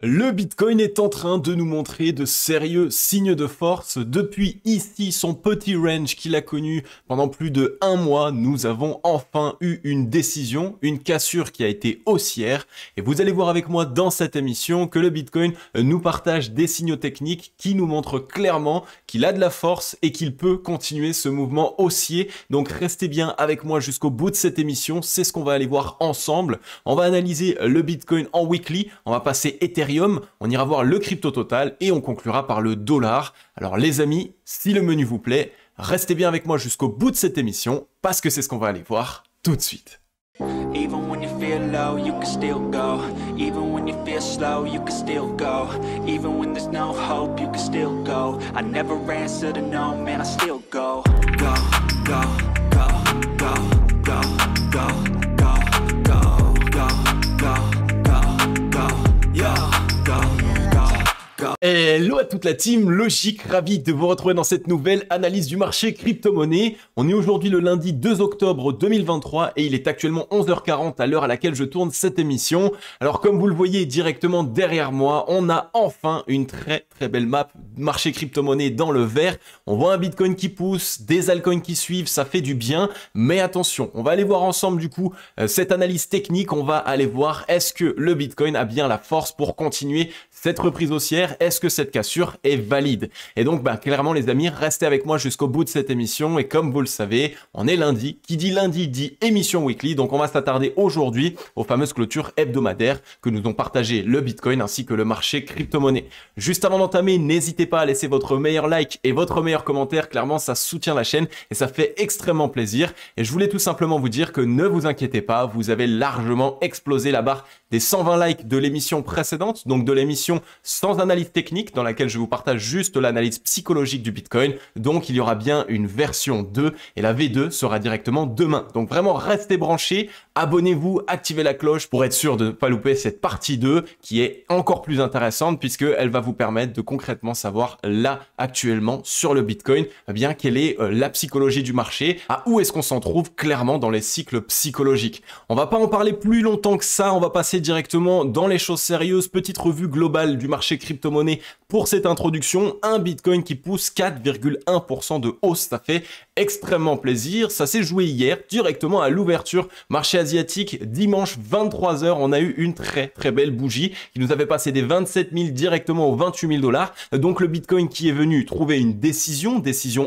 Le Bitcoin est en train de nous montrer de sérieux signes de force. Depuis ici son petit range qu'il a connu pendant plus de 1 mois, nous avons enfin eu une décision, une cassure qui a été haussière. Et vous allez voir avec moi dans cette émission que le Bitcoin nous partage des signaux techniques qui nous montrent clairement qu'il a de la force et qu'il peut continuer ce mouvement haussier. Donc restez bien avec moi jusqu'au bout de cette émission, c'est ce qu'on va aller voir ensemble. On va analyser le Bitcoin en weekly, on va passer Ethereum, on ira voir le crypto total et on conclura par le dollar. Alors les amis, si le menu vous plaît, restez bien avec moi jusqu'au bout de cette émission parce que c'est ce qu'on va aller voir tout de suite. Even when you feel low, you can still go. Even when you feel slow, you can still go. Even when there's no hope, you can still go. I never answer to no, man, I still go. Go, go, go, go, go, go, go, go, go, go, go, go, yo, go, go, go. Hello à toute la team Logic, ravi de vous retrouver dans cette nouvelle analyse du marché crypto-monnaie. On est aujourd'hui le lundi 2 octobre 2023 et il est actuellement 11h40 à l'heure à laquelle je tourne cette émission. Alors comme vous le voyez directement derrière moi, on a enfin une très belle map marché crypto-monnaie dans le vert. On voit un Bitcoin qui pousse, des altcoins qui suivent, ça fait du bien. Mais attention, on va aller voir ensemble du coup cette analyse technique. On va aller voir est-ce que le Bitcoin a bien la force pour continuer cette reprise haussière, est-ce que cette cassure est valide? Et donc, clairement, les amis, restez avec moi jusqu'au bout de cette émission. Et comme vous le savez, on est lundi. Qui dit lundi dit émission weekly. Donc, on va s'attarder aujourd'hui aux fameuses clôtures hebdomadaires que nous ont partagé le Bitcoin ainsi que le marché crypto-monnaie. Juste avant d'entamer, n'hésitez pas à laisser votre meilleur like et votre meilleur commentaire. Clairement, ça soutient la chaîne et ça fait extrêmement plaisir. Et je voulais tout simplement vous dire que ne vous inquiétez pas, vous avez largement explosé la barre des 120 likes de l'émission précédente, donc de l'émission sans analyse technique dans laquelle je vous partage juste l'analyse psychologique du Bitcoin. Donc il y aura bien une version 2 et la V2 sera directement demain. Donc vraiment restez branchés, abonnez-vous, activez la cloche pour être sûr de ne pas louper cette partie 2 qui est encore plus intéressante puisqu'elle va vous permettre de concrètement savoir là actuellement sur le Bitcoin quelle est la psychologie du marché, à où est-ce qu'on s'en trouve clairement dans les cycles psychologiques. On va pas en parler plus longtemps que ça, on va passer directement dans les choses sérieuses. Petite revue globale du marché crypto-monnaie pour cette introduction. Un Bitcoin qui pousse 4,1% de hausse, ça fait extrêmement plaisir. Ça s'est joué hier directement à l'ouverture marché asiatique. Dimanche 23h, on a eu une très belle bougie qui nous avait passé des 27 000 directement aux 28 000 dollars. Donc le Bitcoin qui est venu trouver une décision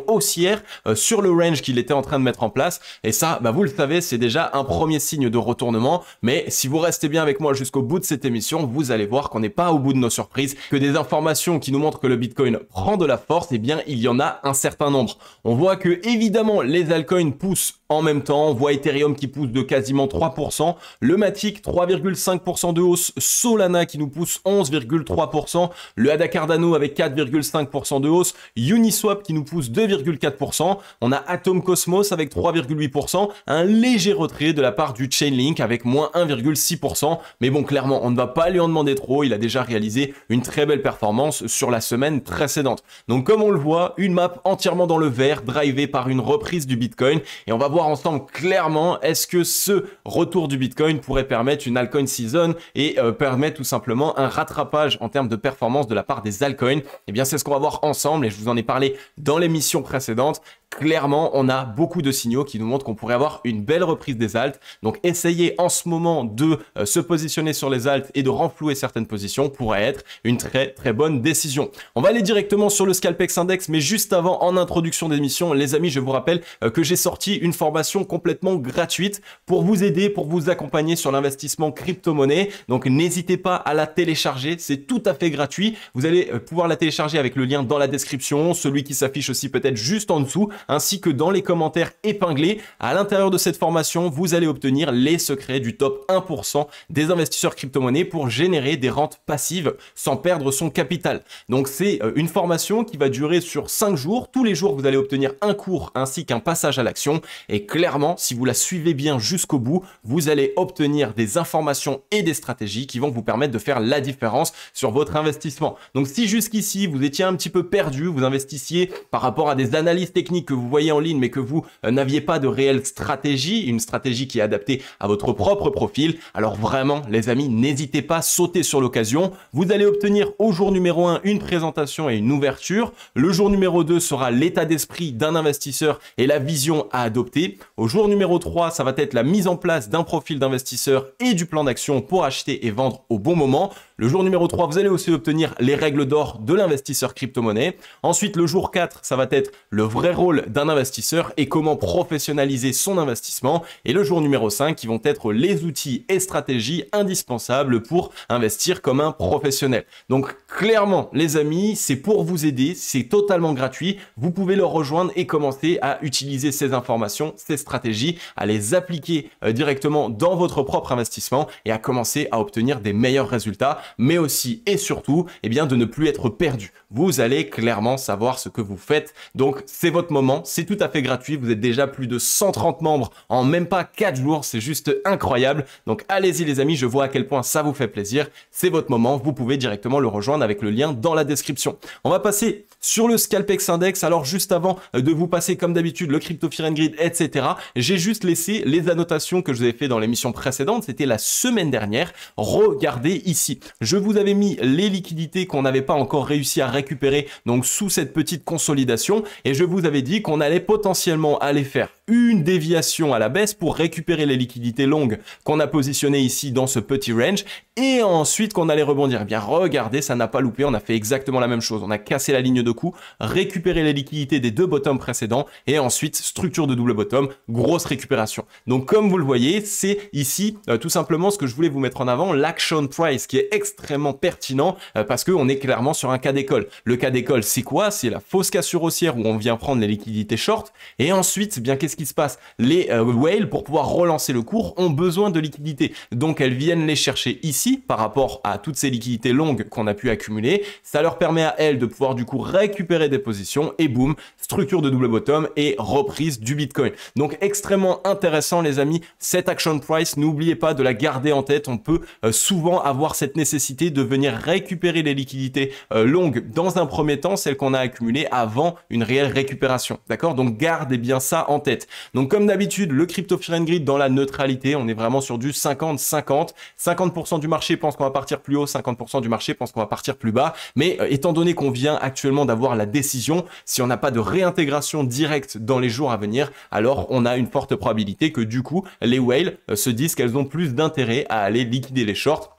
haussière sur le range qu'il était en train de mettre en place. Et ça, vous le savez, c'est déjà un premier signe de retournement. Mais si vous restez bien avec moi jusqu'au bout de cette émission, vous allez voir qu'on n'est pas au bout de nos surprises, que des informations qui nous montrent que le Bitcoin prend de la force, il y en a un certain nombre. On voit que évidemment les altcoins poussent en même temps, on voit Ethereum qui pousse de quasiment 3%, le Matic 3,5% de hausse, Solana qui nous pousse 11,3%, le ADA Cardano avec 4,5% de hausse, Uniswap qui nous pousse 2,4%, on a Atom Cosmos avec 3,8%, un léger retrait de la part du Chainlink avec moins 1,6%, mais bon clairement on ne va pas lui en demander trop, il a déjà réalisé une très belle performance sur la semaine précédente. Donc comme on le voit, une map entièrement dans le vert, drivée par une reprise du Bitcoin, et on va voir ensemble clairement est-ce que ce retour du Bitcoin pourrait permettre une altcoin season et permettre tout simplement un rattrapage en termes de performance de la part des altcoins. Et bien c'est ce qu'on va voir ensemble et je vous en ai parlé dans l'émission précédente. Clairement, on a beaucoup de signaux qui nous montrent qu'on pourrait avoir une belle reprise des alts. Donc, essayez en ce moment de se positionner sur les alts et de renflouer certaines positions pourrait être une très bonne décision. On va aller directement sur le Scalpex Index, mais juste avant, en introduction d'émission, les amis, je vous rappelle que j'ai sorti une formation complètement gratuite pour vous aider, pour vous accompagner sur l'investissement crypto-monnaie. Donc, n'hésitez pas à la télécharger, c'est tout à fait gratuit. Vous allez pouvoir la télécharger avec le lien dans la description, celui qui s'affiche aussi peut-être juste en dessous, ainsi que dans les commentaires épinglés. À l'intérieur de cette formation, vous allez obtenir les secrets du top 1% des investisseurs crypto-monnaies pour générer des rentes passives sans perdre son capital. Donc c'est une formation qui va durer sur 5 jours. Tous les jours, vous allez obtenir un cours ainsi qu'un passage à l'action. et clairement, si vous la suivez bien jusqu'au bout, vous allez obtenir des informations et des stratégies qui vont vous permettre de faire la différence sur votre investissement. Donc si jusqu'ici, vous étiez un petit peu perdu, vous investissiez par rapport à des analyses techniques que vous voyez en ligne, mais que vous n'aviez pas de réelle stratégie, une stratégie qui est adaptée à votre propre profil, alors vraiment, les amis, n'hésitez pas à sauter sur l'occasion. Vous allez obtenir au jour numéro 1 une présentation et une ouverture. Le jour numéro 2 sera l'état d'esprit d'un investisseur et la vision à adopter. Au jour numéro 3, ça va être la mise en place d'un profil d'investisseur et du plan d'action pour acheter et vendre au bon moment. Le jour numéro 3, vous allez aussi obtenir les règles d'or de l'investisseur crypto-monnaie. Ensuite, le jour 4, ça va être le vrai rôle d'un investisseur et comment professionnaliser son investissement. Et le jour numéro 5, qui vont être les outils et stratégies indispensables pour investir comme un professionnel. Donc, clairement, les amis, c'est pour vous aider, c'est totalement gratuit. Vous pouvez le rejoindre et commencer à utiliser ces informations, ces stratégies, à les appliquer directement dans votre propre investissement et à commencer à obtenir des meilleurs résultats, mais aussi et surtout, eh bien, de ne plus être perdu. Vous allez clairement savoir ce que vous faites. Donc, c'est votre moment, c'est tout à fait gratuit. Vous êtes déjà plus de 130 membres en même pas 4 jours. C'est juste incroyable. Donc, allez-y les amis, je vois à quel point ça vous fait plaisir. C'est votre moment. Vous pouvez directement le rejoindre avec le lien dans la description. On va passer sur le Scalpex Index. Alors, juste avant de vous passer comme d'habitude le Crypto Fear and Greed, etc., j'ai juste laissé les annotations que je vous avais fait dans l'émission précédente. C'était la semaine dernière. Regardez ici. Je vous avais mis les liquidités qu'on n'avait pas encore réussi à récupérer donc sous cette petite consolidation et je vous avais dit qu'on allait potentiellement aller faire une déviation à la baisse pour récupérer les liquidités longues qu'on a positionnées ici dans ce petit range et ensuite qu'on allait rebondir. Eh bien, regardez, ça n'a pas loupé, on a fait exactement la même chose. On a cassé la ligne de coup, récupéré les liquidités des deux bottoms précédents et ensuite, structure de double bottom, grosse récupération. Donc, comme vous le voyez, c'est ici tout simplement ce que je voulais vous mettre en avant, l'action price qui est extrêmement pertinent parce qu'on est clairement sur un cas d'école. Le cas d'école, c'est quoi? C'est la fausse cassure haussière où on vient prendre les liquidités short et ensuite, bien qu'est-ce qui se passe? Les whales, pour pouvoir relancer le cours, ont besoin de liquidités. Donc, elles viennent les chercher ici par rapport à toutes ces liquidités longues qu'on a pu accumuler. Ça leur permet à elles de pouvoir du coup récupérer des positions et boum, structure de double bottom et reprise du Bitcoin. Donc, extrêmement intéressant les amis, cette action price, n'oubliez pas de la garder en tête. On peut souvent avoir cette nécessité de venir récupérer les liquidités longues dans un premier temps, celles qu'on a accumulées avant une réelle récupération. D'accord? Donc, gardez bien ça en tête. Donc, comme d'habitude, le Crypto Fear and Greed dans la neutralité, on est vraiment sur du 50-50. 50% du marché pense qu'on va partir plus haut, 50% du marché pense qu'on va partir plus bas. Mais étant donné qu'on vient actuellement d'avoir la décision, si on n'a pas de réintégration directe dans les jours à venir, alors on a une forte probabilité que du coup, les whales se disent qu'elles ont plus d'intérêt à aller liquider les shorts.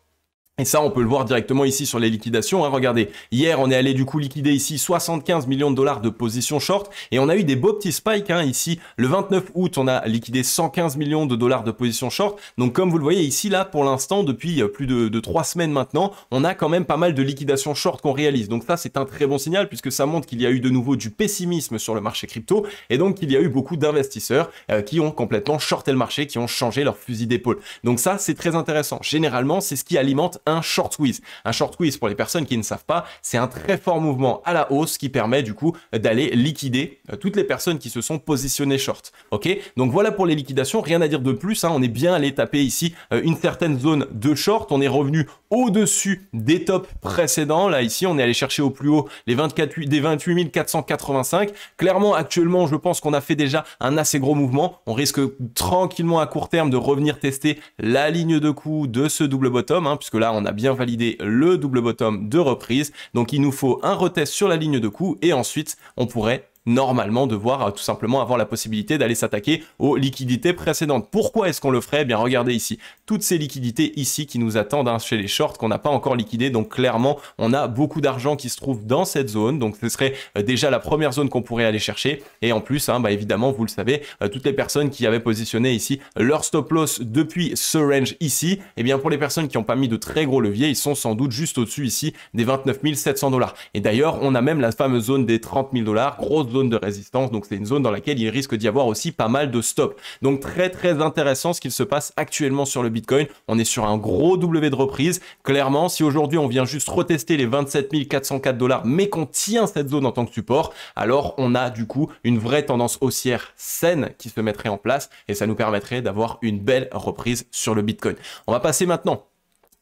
Et ça, on peut le voir directement ici sur les liquidations. Hein. Regardez, hier, on est allé du coup liquider ici 75 millions de dollars de position short et on a eu des beaux petits spikes. Hein. Ici, le 29 août, on a liquidé 115 millions de dollars de position short. Donc, comme vous le voyez ici, là, pour l'instant, depuis plus de 3 semaines maintenant, on a quand même pas mal de liquidations short qu'on réalise. Donc ça, c'est un très bon signal puisque ça montre qu'il y a eu de nouveau du pessimisme sur le marché crypto et donc qu'il y a eu beaucoup d'investisseurs qui ont complètement shorté le marché, qui ont changé leur fusil d'épaule. Donc ça, c'est très intéressant. Généralement, c'est ce qui alimente un short squeeze. Un short squeeze, pour les personnes qui ne savent pas, c'est un très fort mouvement à la hausse qui permet du coup d'aller liquider toutes les personnes qui se sont positionnées short. Ok, donc voilà pour les liquidations, rien à dire de plus. Hein. On est bien allé taper ici une certaine zone de short. On est revenu au-dessus des tops précédents. Là, ici, on est allé chercher au plus haut les 28 485. Clairement, actuellement, je pense qu'on a fait déjà un assez gros mouvement. On risque tranquillement à court terme de revenir tester la ligne de coup de ce double bottom, hein, puisque là, on a bien validé le double bottom de reprise. Donc, il nous faut un retest sur la ligne de coup et ensuite, on pourrait normalement devoir tout simplement avoir la possibilité d'aller s'attaquer aux liquidités précédentes. Pourquoi est-ce qu'on le ferait? Eh bien, regardez ici, toutes ces liquidités ici qui nous attendent hein, chez les shorts qu'on n'a pas encore liquidées. Donc clairement, on a beaucoup d'argent qui se trouve dans cette zone. Donc ce serait déjà la première zone qu'on pourrait aller chercher. Et en plus, hein, bah, évidemment, vous le savez, toutes les personnes qui avaient positionné ici leur stop loss depuis ce range ici, eh bien pour les personnes qui n'ont pas mis de très gros leviers, ils sont sans doute juste au-dessus ici des 29 700 $. Et d'ailleurs, on a même la fameuse zone des 30 000 $, grosse zone de résistance, donc c'est une zone dans laquelle il risque d'y avoir aussi pas mal de stops. Donc très intéressant ce qu'il se passe actuellement sur le Bitcoin. On est sur un gros W de reprise. Clairement, si aujourd'hui on vient juste retester les 27 404 $, mais qu'on tient cette zone en tant que support, alors on a du coup une vraie tendance haussière saine qui se mettrait en place et ça nous permettrait d'avoir une belle reprise sur le Bitcoin. On va passer maintenant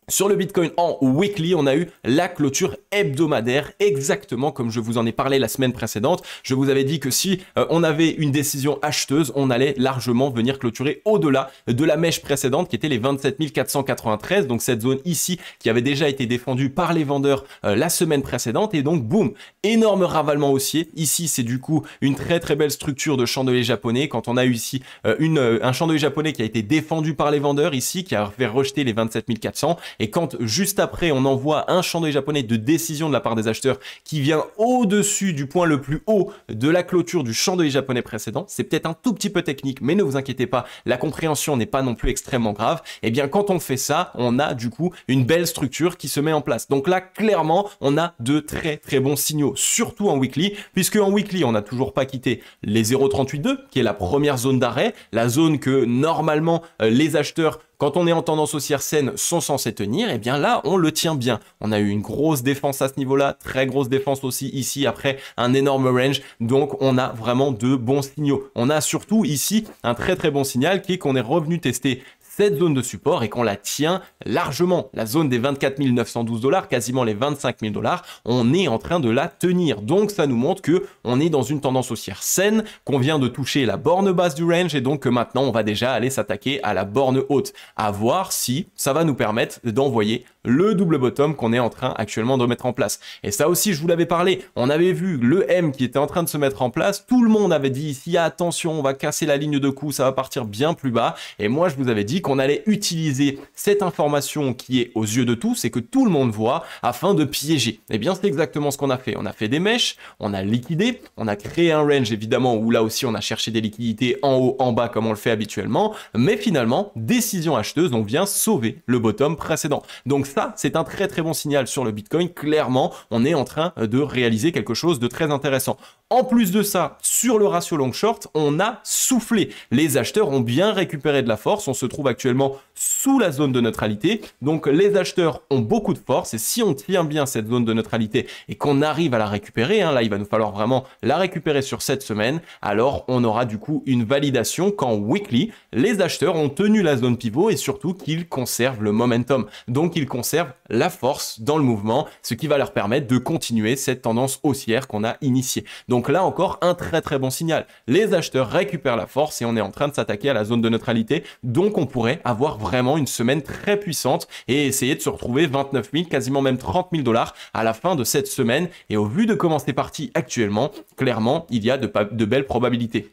sur le Bitcoin en weekly. On a eu la clôture hebdomadaire, exactement comme je vous en ai parlé la semaine précédente. Je vous avais dit que si on avait une décision acheteuse, on allait largement venir clôturer au-delà de la mèche précédente qui était les 27 493, donc cette zone ici qui avait déjà été défendue par les vendeurs la semaine précédente. Et donc boum, énorme ravalement haussier. Ici c'est du coup une très belle structure de chandelier japonais. Quand on a eu ici un chandelier japonais qui a été défendu par les vendeurs ici, qui a fait rejeter les 27 400, et quand juste après on envoie un chandelier japonais de décision de la part des acheteurs qui vient au-dessus du point le plus haut de la clôture du chandelier japonais précédent, c'est peut-être un tout petit peu technique, mais ne vous inquiétez pas, la compréhension n'est pas non plus extrêmement grave. Et bien quand on fait ça, on a du coup une belle structure qui se met en place. Donc là, clairement, on a de très bons signaux, surtout en weekly, puisque en weekly, on n'a toujours pas quitté les 0,382, qui est la première zone d'arrêt, la zone que normalement les acheteurs, quand on est en tendance haussière saine, sont censés tenir. Et bien là, on le tient bien. On a eu une grosse défense à ce niveau-là, très grosse défense aussi ici après un énorme range. Donc on a vraiment de bons signaux. On a surtout ici un très bon signal qui est qu'on est revenu tester cette zone de support et qu'on la tient largement. La zone des 24 912 $, quasiment les 25 000 $, on est en train de la tenir. Donc ça nous montre que on est dans une tendance haussière saine, qu'on vient de toucher la borne basse du range et donc que maintenant on va déjà aller s'attaquer à la borne haute. À voir si ça va nous permettre d'envoyer le double bottom qu'on est en train actuellement de mettre en place. Et ça aussi, je vous l'avais parlé, on avait vu le M qui était en train de se mettre en place, tout le monde avait dit ici, attention, on va casser la ligne de coup, ça va partir bien plus bas. Et moi, je vous avais dit qu'on allait utiliser cette information qui est aux yeux de tous et que tout le monde voit afin de piéger. Et bien, c'est exactement ce qu'on a fait. On a fait des mèches, on a liquidé, on a créé un range évidemment où là aussi on a cherché des liquidités en haut, en bas comme on le fait habituellement, mais finalement, décision acheteuse, on vient sauver le bottom précédent. Donc ça, c'est un très bon signal sur le Bitcoin. Clairement, on est en train de réaliser quelque chose de très intéressant. En plus de ça, sur le ratio long short, on a soufflé. Les acheteurs ont bien récupéré de la force. On se trouve actuellement sous la zone de neutralité. Donc les acheteurs ont beaucoup de force et si on tient bien cette zone de neutralité et qu'on arrive à la récupérer, là il va nous falloir vraiment la récupérer sur cette semaine, alors on aura du coup une validation qu'en weekly, les acheteurs ont tenu la zone pivot et surtout qu'ils conservent le momentum. Donc ils conservent la force dans le mouvement, ce qui va leur permettre de continuer cette tendance haussière qu'on a initiée. Donc là encore un très bon signal. Les acheteurs récupèrent la force et on est en train de s'attaquer à la zone de neutralité. Donc on pourrait avoir vraiment une semaine très puissante et essayer de se retrouver 29 000, quasiment même 30 000 $ à la fin de cette semaine. Et au vu de comment c'est parti actuellement, clairement, il y a de belles probabilités.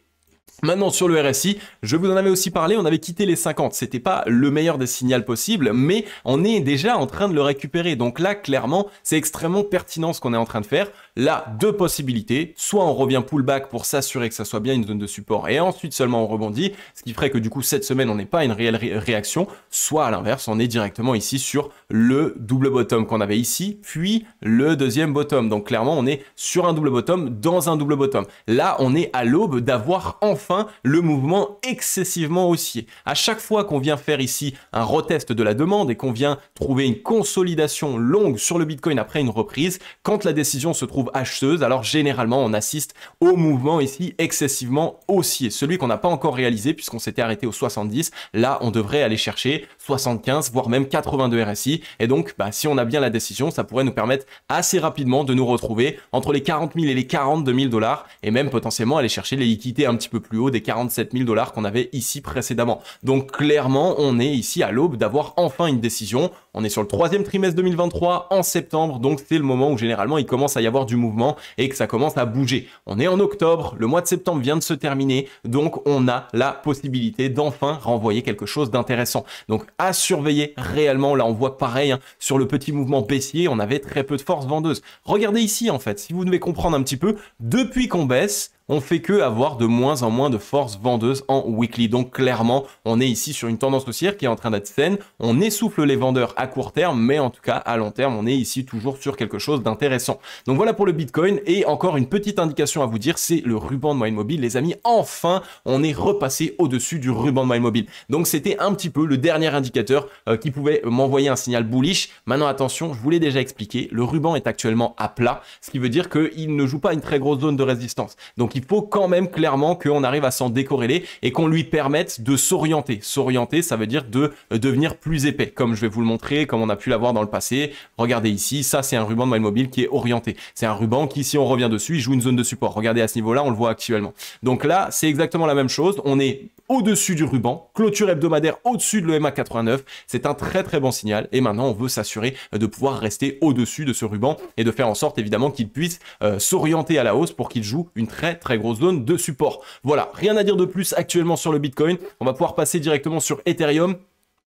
Maintenant sur le RSI, je vous en avais aussi parlé, on avait quitté les 50, c'était pas le meilleur des signaux possibles, mais on est déjà en train de le récupérer. Donc là, clairement, c'est extrêmement pertinent ce qu'on est en train de faire. Là, deux possibilités, soit on revient pullback pour s'assurer que ça soit bien une zone de support et ensuite seulement on rebondit, ce qui ferait que du coup cette semaine on n'est pas une réelle réaction, soit à l'inverse, on est directement ici sur le double bottom qu'on avait ici, puis le deuxième bottom. Donc clairement, on est sur un double bottom dans un double bottom. Là, on est à l'aube d'avoir enfin le mouvement excessivement haussier. À chaque fois qu'on vient faire ici un retest de la demande et qu'on vient trouver une consolidation longue sur le Bitcoin après une reprise, quand la décision se trouve acheteuse, alors généralement on assiste au mouvement ici excessivement haussier. Celui qu'on n'a pas encore réalisé puisqu'on s'était arrêté au 70, là on devrait aller chercher 75 voire même 82 RSI et donc si on a bien la décision, ça pourrait nous permettre assez rapidement de nous retrouver entre les 40 000 et les 42 000 $ et même potentiellement aller chercher les liquidités un petit peu plus haut des 47 000 $ qu'on avait ici précédemment. Donc clairement, on est ici à l'aube d'avoir enfin une décision. On est sur le troisième trimestre 2023 en septembre, donc c'est le moment où généralement il commence à y avoir du mouvement et que ça commence à bouger. On est en octobre, le mois de septembre vient de se terminer, donc on a la possibilité d'enfin renvoyer quelque chose d'intéressant. Donc à surveiller réellement, là on voit pareil, sur le petit mouvement baissier, on avait très peu de force vendeuse. Regardez ici en fait, si vous devez comprendre un petit peu, depuis qu'on baisse, on fait que avoir de moins en moins de force vendeuse en weekly. Donc clairement, on est ici sur une tendance haussière qui est en train d'être saine. On essouffle les vendeurs à court terme, mais en tout cas à long terme, on est ici toujours sur quelque chose d'intéressant. Donc voilà pour le Bitcoin. Et encore une petite indication à vous dire, c'est le ruban de moyenne mobile. Les amis, enfin, on est repassé au-dessus du ruban de moyenne mobile. Donc c'était un petit peu le dernier indicateur qui pouvait m'envoyer un signal bullish. Maintenant attention, je vous l'ai déjà expliqué, le ruban est actuellement à plat, ce qui veut dire qu'il ne joue pas une très grosse zone de résistance. Donc il faut quand même clairement qu'on arrive à s'en décorréler et qu'on lui permette de s'orienter. S'orienter, ça veut dire de devenir plus épais, comme je vais vous le montrer, comme on a pu l'avoir dans le passé. Regardez ici, ça c'est un ruban de moyenne mobile qui est orienté. C'est un ruban qui, si on revient dessus, il joue une zone de support. Regardez à ce niveau-là, on le voit actuellement. Donc là, c'est exactement la même chose. On est au-dessus du ruban, clôture hebdomadaire au-dessus de l'EMA 89. C'est un très très bon signal. Et maintenant, on veut s'assurer de pouvoir rester au-dessus de ce ruban et de faire en sorte évidemment qu'il puisse s'orienter à la hausse pour qu'il joue une très très grosse zone de support. Voilà, rien à dire de plus actuellement sur le Bitcoin. On va pouvoir passer directement sur Ethereum.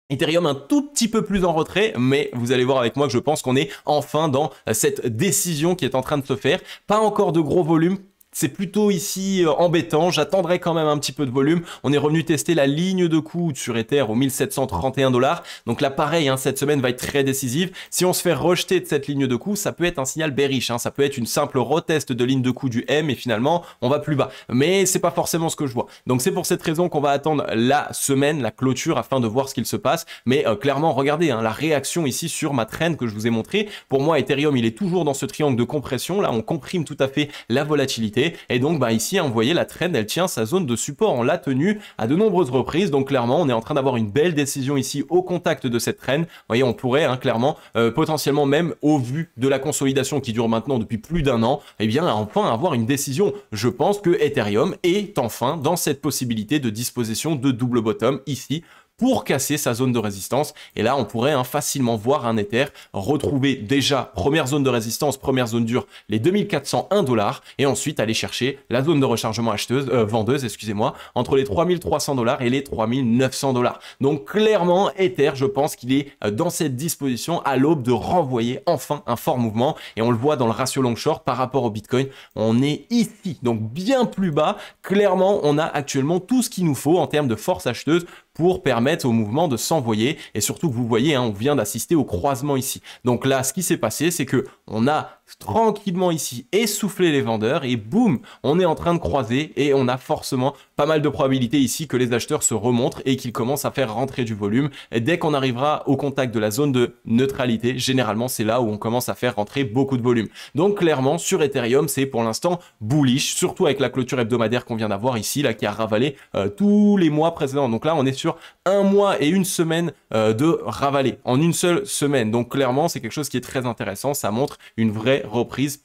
Ethereum un tout petit peu plus en retrait, mais vous allez voir avec moi que je pense qu'on est enfin dans cette décision qui est en train de se faire. Pas encore de gros volume. C'est plutôt ici embêtant, j'attendrai quand même un petit peu de volume. On est revenu tester la ligne de coût sur Ether au 1731 $. Donc là pareil, hein, cette semaine va être très décisive. Si on se fait rejeter de cette ligne de coût, ça peut être un signal bearish, hein. Ça peut être une simple retest de ligne de coût du M et finalement on va plus bas. Mais c'est pas forcément ce que je vois. Donc c'est pour cette raison qu'on va attendre la semaine, la clôture afin de voir ce qu'il se passe. Mais clairement, regardez hein, la réaction ici sur ma trend que je vous ai montré. Pour moi, Ethereum, il est toujours dans ce triangle de compression. Là, on comprime tout à fait la volatilité. Et donc bah ici vous voyez la trend elle tient sa zone de support, on l'a tenue à de nombreuses reprises. Donc clairement on est en train d'avoir une belle décision ici au contact de cette trend. Vous voyez, on pourrait hein, clairement potentiellement même au vu de la consolidation qui dure maintenant depuis plus d'un an, et bien enfin avoir une décision. Je pense que Ethereum est enfin dans cette possibilité de disposition de double bottom ici pour casser sa zone de résistance. Et là, on pourrait hein, facilement voir un Ether retrouver déjà première zone de résistance, première zone dure, les 2401 $, et ensuite aller chercher la zone de rechargement vendeuse, excusez-moi, entre les 3300 $ et les 3900 $. Donc clairement, Ether, je pense qu'il est dans cette disposition à l'aube de renvoyer enfin un fort mouvement. Et on le voit dans le ratio long short par rapport au Bitcoin. On est ici, donc bien plus bas. Clairement, on a actuellement tout ce qu'il nous faut en termes de force acheteuse pour permettre au mouvement de s'envoyer. Et surtout que vous voyez, hein, on vient d'assister au croisement ici. Donc là, ce qui s'est passé, c'est que on a tranquillement ici essoufflé les vendeurs et boum, on est en train de croiser et on a forcément pas mal de probabilités ici que les acheteurs se remontrent et qu'ils commencent à faire rentrer du volume. Et dès qu'on arrivera au contact de la zone de neutralité, généralement c'est là où on commence à faire rentrer beaucoup de volume. Donc clairement sur Ethereum, c'est pour l'instant bullish, surtout avec la clôture hebdomadaire qu'on vient d'avoir ici, là qui a ravalé tous les mois précédents. Donc là on est sur un mois et une semaine de ravaler en une seule semaine. Donc clairement c'est quelque chose qui est très intéressant, ça montre une vraie reprise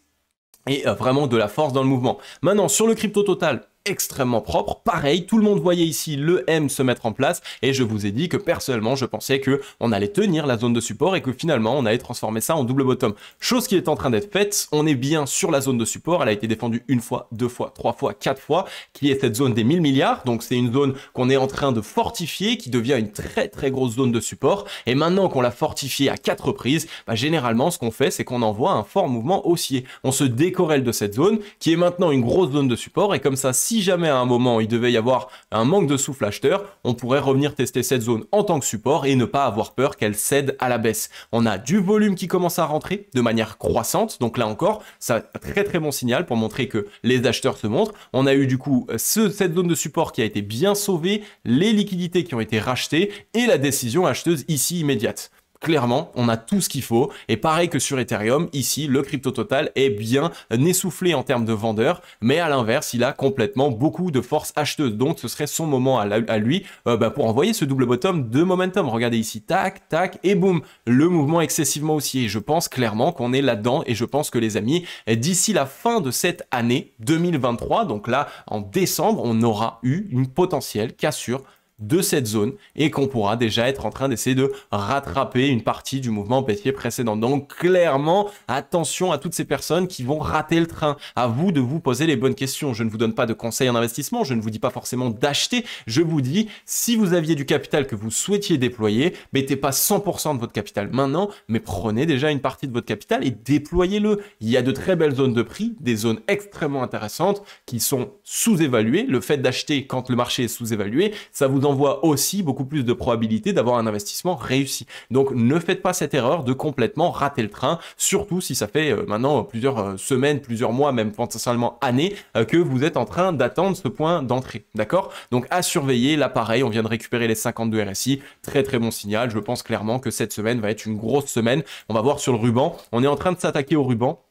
et vraiment de la force dans le mouvement. Maintenant sur le crypto total, extrêmement propre. Pareil, tout le monde voyait ici le M se mettre en place et je vous ai dit que personnellement, je pensais que on allait tenir la zone de support et que finalement, on allait transformer ça en double bottom. Chose qui est en train d'être faite. On est bien sur la zone de support. Elle a été défendue une fois, deux fois, trois fois, quatre fois, qui est cette zone des 1000 milliards. Donc, c'est une zone qu'on est en train de fortifier, qui devient une très, très grosse zone de support. Et maintenant qu'on l'a fortifiée à 4 reprises, bah, généralement, ce qu'on fait, c'est qu'on envoie un fort mouvement haussier. On se décorrèle de cette zone qui est maintenant une grosse zone de support et comme ça, si jamais à un moment il devait y avoir un manque de souffle acheteur, on pourrait revenir tester cette zone en tant que support et ne pas avoir peur qu'elle cède à la baisse. On a du volume qui commence à rentrer de manière croissante, donc là encore, c'est un très très bon signal pour montrer que les acheteurs se montrent. On a eu du coup cette zone de support qui a été bien sauvée, les liquidités qui ont été rachetées et la décision acheteuse ici immédiate. Clairement, on a tout ce qu'il faut. Et pareil que sur Ethereum, ici, le crypto total est bien essoufflé en termes de vendeurs. Mais à l'inverse, il a complètement beaucoup de force acheteuse. Donc, ce serait son moment à lui pour envoyer ce double bottom de momentum. Regardez ici, tac, tac, et boum, le mouvement excessivement haussier. Je pense clairement qu'on est là-dedans. Et je pense que les amis, d'ici la fin de cette année 2023, donc là, en décembre, on aura eu une potentielle cassure de cette zone et qu'on pourra déjà être en train d'essayer de rattraper une partie du mouvement baissier précédent. Donc clairement, attention à toutes ces personnes qui vont rater le train. À vous de vous poser les bonnes questions. Je ne vous donne pas de conseils en investissement, je ne vous dis pas forcément d'acheter, je vous dis si vous aviez du capital que vous souhaitiez déployer, mettez pas 100% de votre capital maintenant, mais prenez déjà une partie de votre capital et déployez-le. Il y a de très belles zones de prix, des zones extrêmement intéressantes qui sont sous-évaluées. Le fait d'acheter quand le marché est sous-évalué, ça vous envoie aussi beaucoup plus de probabilité d'avoir un investissement réussi. Donc ne faites pas cette erreur de complètement rater le train, surtout si ça fait maintenant plusieurs semaines, plusieurs mois, même potentiellement années, que vous êtes en train d'attendre ce point d'entrée. D'accord? Donc à surveiller, là pareil, on vient de récupérer les 52 RSI, très très bon signal. Je pense clairement que cette semaine va être une grosse semaine. On va voir sur le ruban, on est en train de s'attaquer au ruban.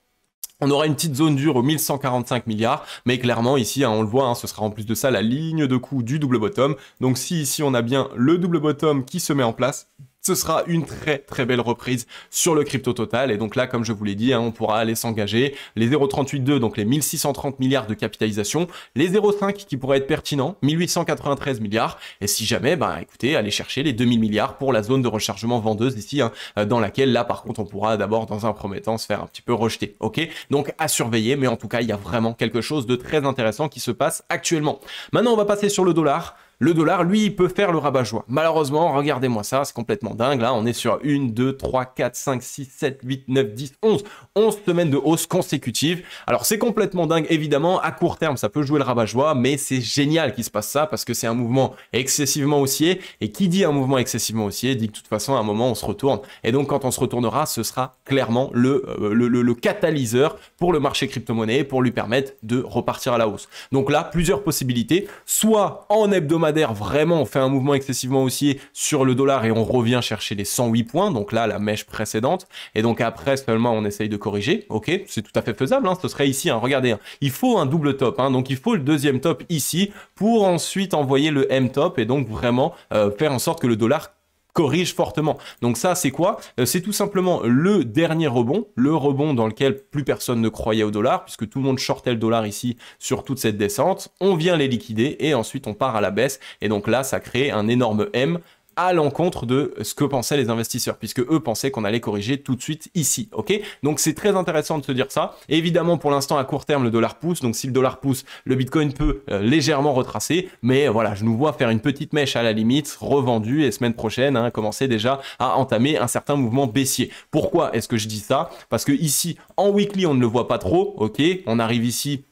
On aura une petite zone dure aux 1145 milliards, mais clairement ici, on le voit, ce sera en plus de ça la ligne de coup du double bottom. Donc si ici on a bien le double bottom qui se met en place, ce sera une très très belle reprise sur le crypto total. Et donc là, comme je vous l'ai dit, on pourra aller s'engager. Les 0,382, donc les 1630 milliards de capitalisation. Les 0,5 qui pourraient être pertinents, 1893 milliards. Et si jamais, écoutez, allez chercher les 2000 milliards pour la zone de rechargement vendeuse ici, dans laquelle là, par contre, on pourra d'abord, dans un premier temps, se faire un petit peu rejeter. Ok? Donc à surveiller, mais en tout cas, il y a vraiment quelque chose de très intéressant qui se passe actuellement. Maintenant, on va passer sur le dollar. Le dollar, lui, il peut faire le rabat-joie. Malheureusement, regardez-moi ça, c'est complètement dingue. Là, on est sur 1, 2, 3, 4, 5, 6, 7, 8, 9, 10, 11. 11 semaines de hausse consécutive. Alors, c'est complètement dingue, évidemment. À court terme, ça peut jouer le rabat-joie, mais c'est génial qu'il se passe ça parce que c'est un mouvement excessivement haussier. Et qui dit un mouvement excessivement haussier dit que de toute façon, à un moment, on se retourne. Et donc, quand on se retournera, ce sera clairement le catalyseur pour le marché crypto-monnaie pour lui permettre de repartir à la hausse. Donc là, plusieurs possibilités. Soit en hebdomadaire, vraiment on fait un mouvement excessivement haussier sur le dollar et on revient chercher les 108 points, donc là la mèche précédente, et donc après seulement on essaye de corriger. Ok, c'est tout à fait faisable, ce serait ici, regardez, il faut un double top, donc il faut le deuxième top ici pour ensuite envoyer le M top et donc vraiment faire en sorte que le dollar corrige fortement. Donc ça, c'est quoi? C'est tout simplement le dernier rebond, le rebond dans lequel plus personne ne croyait au dollar, puisque tout le monde shortait le dollar ici sur toute cette descente. On vient les liquider et ensuite on part à la baisse. Et donc là, ça crée un énorme M à l'encontre de ce que pensaient les investisseurs, puisque eux pensaient qu'on allait corriger tout de suite ici, ok? Donc c'est très intéressant de se dire ça. Évidemment, pour l'instant, à court terme, le dollar pousse, donc si le dollar pousse, le Bitcoin peut légèrement retracer, mais voilà, je nous vois faire une petite mèche à la limite, revendue, et semaine prochaine, commencer déjà à entamer un certain mouvement baissier. Pourquoi est-ce que je dis ça? Parce que ici, en weekly, on ne le voit pas trop, ok? On arrive ici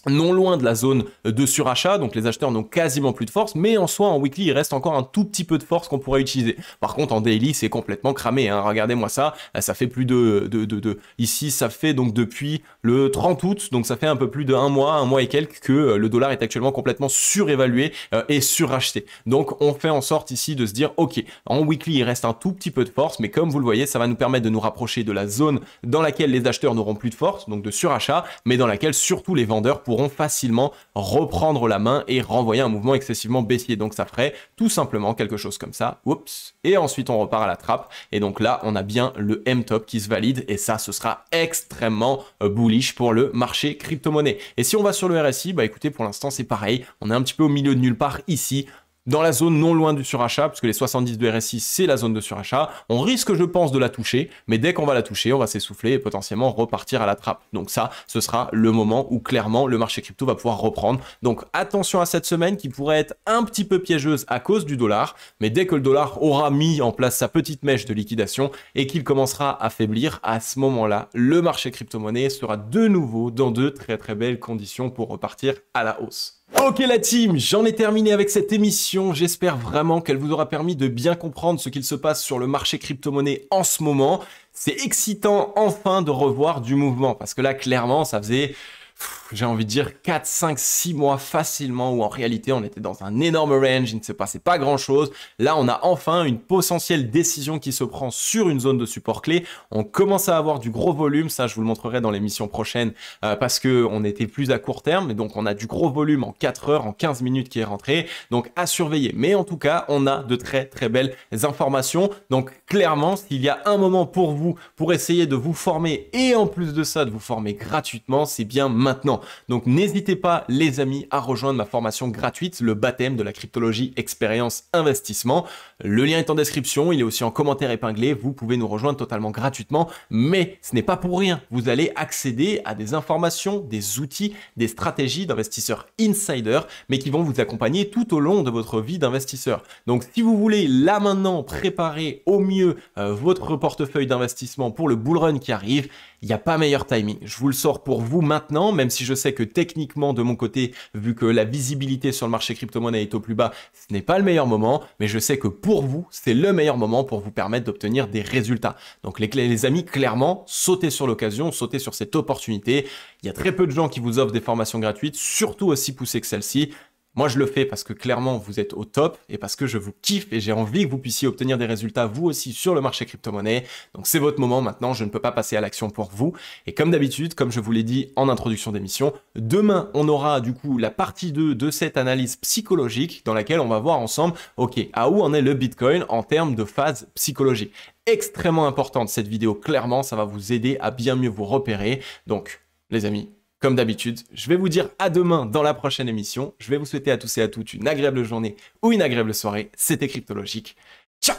non loin de la zone de surachat, donc les acheteurs n'ont quasiment plus de force, mais en soi, en weekly, il reste encore un tout petit peu de force qu'on pourrait utiliser. Par contre, en daily, c'est complètement cramé, regardez-moi ça, ça fait plus ici, ça fait donc depuis le 30 août, donc ça fait un peu plus de un mois et quelques que le dollar est actuellement complètement surévalué et suracheté. Donc, on fait en sorte ici de se dire, ok, en weekly, il reste un tout petit peu de force, mais comme vous le voyez, ça va nous permettre de nous rapprocher de la zone dans laquelle les acheteurs n'auront plus de force, donc de surachat, mais dans laquelle surtout les vendeurs pourront facilement reprendre la main et renvoyer un mouvement excessivement baissier. Donc ça ferait tout simplement quelque chose comme ça. Oups. Et ensuite on repart à la trappe. Et donc là on a bien le M-top qui se valide et ça ce sera extrêmement bullish pour le marché crypto-monnaie. Et si on va sur le RSI, écoutez pour l'instant c'est pareil. On est un petit peu au milieu de nulle part ici. Dans la zone non loin du surachat, parce que les 70 de RSI, c'est la zone de surachat. On risque, je pense, de la toucher, mais dès qu'on va la toucher, on va s'essouffler et potentiellement repartir à la trappe. Donc ça, ce sera le moment où clairement le marché crypto va pouvoir reprendre. Donc attention à cette semaine qui pourrait être un petit peu piégeuse à cause du dollar, mais dès que le dollar aura mis en place sa petite mèche de liquidation et qu'il commencera à faiblir, à ce moment-là, le marché crypto-monnaie sera de nouveau dans de très très belles conditions pour repartir à la hausse. Ok la team, j'en ai terminé avec cette émission, j'espère vraiment qu'elle vous aura permis de bien comprendre ce qu'il se passe sur le marché crypto-monnaie en ce moment. C'est excitant enfin de revoir du mouvement, parce que là clairement ça faisait... j'ai envie de dire 4, 5, 6 mois facilement où en réalité on était dans un énorme range, il ne se passait pas grand chose. Là on a enfin une potentielle décision qui se prend sur une zone de support clé. On commence à avoir du gros volume, ça je vous le montrerai dans l'émission prochaine parce que on était plus à court terme et donc on a du gros volume en 4 heures, en 15 minutes qui est rentré. Donc à surveiller. Mais en tout cas on a de très très belles informations. Donc clairement s'il y a un moment pour vous pour essayer de vous former et en plus de ça de vous former gratuitement, c'est bien maintenant. maintenant. Donc n'hésitez pas les amis à rejoindre ma formation gratuite, le baptême de la cryptologie expérience investissement. Le lien est en description, il est aussi en commentaire épinglé, vous pouvez nous rejoindre totalement gratuitement, mais ce n'est pas pour rien. Vous allez accéder à des informations, des outils, des stratégies d'investisseurs insiders, mais qui vont vous accompagner tout au long de votre vie d'investisseur. Donc si vous voulez là maintenant préparer au mieux votre portefeuille d'investissement pour le bull run qui arrive, il n'y a pas meilleur timing. Je vous le sors pour vous maintenant, même si je sais que techniquement de mon côté, vu que la visibilité sur le marché crypto-monnaie est au plus bas, ce n'est pas le meilleur moment, mais je sais que pour vous, c'est le meilleur moment pour vous permettre d'obtenir des résultats. Donc les amis, clairement, sautez sur l'occasion, sautez sur cette opportunité. Il y a très peu de gens qui vous offrent des formations gratuites, surtout aussi poussées que celle-ci. Moi, je le fais parce que clairement, vous êtes au top et parce que je vous kiffe et j'ai envie que vous puissiez obtenir des résultats, vous aussi, sur le marché crypto-monnaie. Donc, c'est votre moment maintenant. Je ne peux pas passer à l'action pour vous. Et comme d'habitude, comme je vous l'ai dit en introduction d'émission, demain, on aura du coup la partie 2 de cette analyse psychologique dans laquelle on va voir ensemble, OK, à où en est le Bitcoin en termes de phase psychologique. Extrêmement importante cette vidéo. Clairement, ça va vous aider à bien mieux vous repérer. Donc, les amis, comme d'habitude, je vais vous dire à demain dans la prochaine émission. Je vais vous souhaiter à tous et à toutes une agréable journée ou une agréable soirée. C'était Cryptologique. Ciao!